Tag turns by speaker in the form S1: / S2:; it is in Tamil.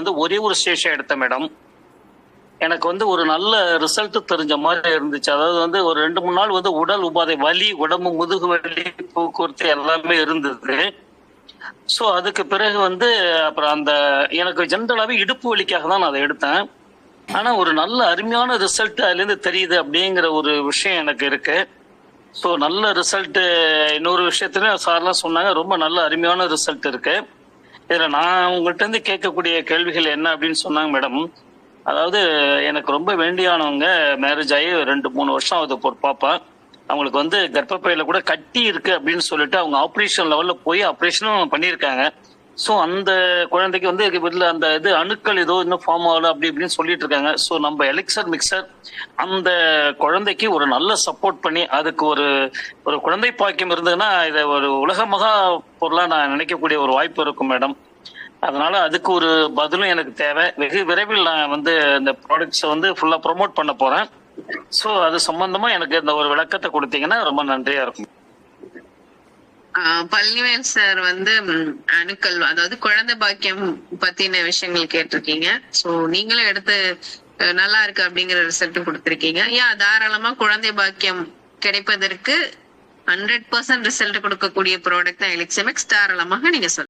S1: வந்து ஒரே ஒரு ஸ்டேஷன் எடுத்தேன் மேடம். எனக்கு வந்து ஒரு நல்ல ரிசல்ட் தெரிஞ்ச மாதிரி இருந்துச்சு. அதாவது வந்து ஒரு 2-3 நாள் வந்து உடல் உபாதை வலி, உடம்பு முதுகு வலி, போக்குவரத்து எல்லாமே இருந்தது. ஸோ அதுக்கு பிறகு வந்து அப்புறம் அந்த எனக்கு ஜென்ரலாவே இடுப்பு வலிக்காக தான் நான் அதை எடுத்தேன். ஆனா ஒரு நல்ல அருமையான ரிசல்ட் அதுலேருந்து தெரியுது அப்படிங்கிற ஒரு விஷயம் எனக்கு இருக்கு. ஸோ நல்ல ரிசல்ட் இன்னொரு விஷயத்துலையும் சார்லாம் சொன்னாங்க, ரொம்ப நல்ல அருமையான ரிசல்ட் இருக்கு. இதில் நான் உங்கள்கிட்ட இருந்து கேட்கக்கூடிய கேள்விகள் என்ன அப்படின்னு சொன்னாங்க மேடம். அதாவது எனக்கு ரொம்ப வேண்டியானவங்க மேரேஜ் ஆகி 2-3 வருஷம் ஆகுது ஒரு பாப்பா. அவங்களுக்கு வந்து கர்ப்பப்பையில கூட கட்டி இருக்கு அப்படின்னு சொல்லிட்டு அவங்க ஆப்ரேஷன் லெவல்ல போய் ஆப்ரேஷனும் பண்ணியிருக்காங்க. ஸோ அந்த குழந்தைக்கு வந்து வீட்டில் அந்த இது அணுக்கள் ஏதோ இன்னும் ஃபார்ம் ஆகல அப்படி இப்படின்னு சொல்லிட்டு இருக்காங்க. ஸோ நம்ம எலிக்சர் மிக்சர் அந்த குழந்தைக்கு ஒரு நல்ல சப்போர்ட் பண்ணி அதுக்கு ஒரு ஒரு குழந்தை பாக்கியம் இருந்ததுன்னா இதை ஒரு உலக மகா பொருளாக நான் நினைக்கக்கூடிய ஒரு வாய்ப்பு இருக்கும் மேடம். அதனால அதுக்கு ஒரு பதிலும் எனக்கு தேவை. வெகு விரைவில் நான் வந்து இந்த ப்ராடக்ட்ஸை வந்து ஃபுல்லா ப்ரொமோட் பண்ண போறேன். ஸோ அது சம்பந்தமா எனக்கு இந்த ஒரு விளக்கத்தை கொடுத்தீங்கன்னா ரொம்ப நன்றியா இருக்கும்.
S2: பழனிவேல் சார் வந்து அணுக்கள், அதாவது குழந்தை பாக்கியம் பத்தின விஷயங்கள் கேட்டிருக்கீங்க. சோ நீங்களும் எடுத்து நல்லா இருக்கு அப்படிங்கிற ரிசல்ட் கொடுத்திருக்கீங்க. தாராளமா குழந்தை பாக்கியம் கிடைப்பதற்கு 100% ரிசல்ட் கொடுக்கக்கூடிய ப்ராடக்ட் தான் எலிக்ஸிமெக்ஸ். தாராளமாக நீங்க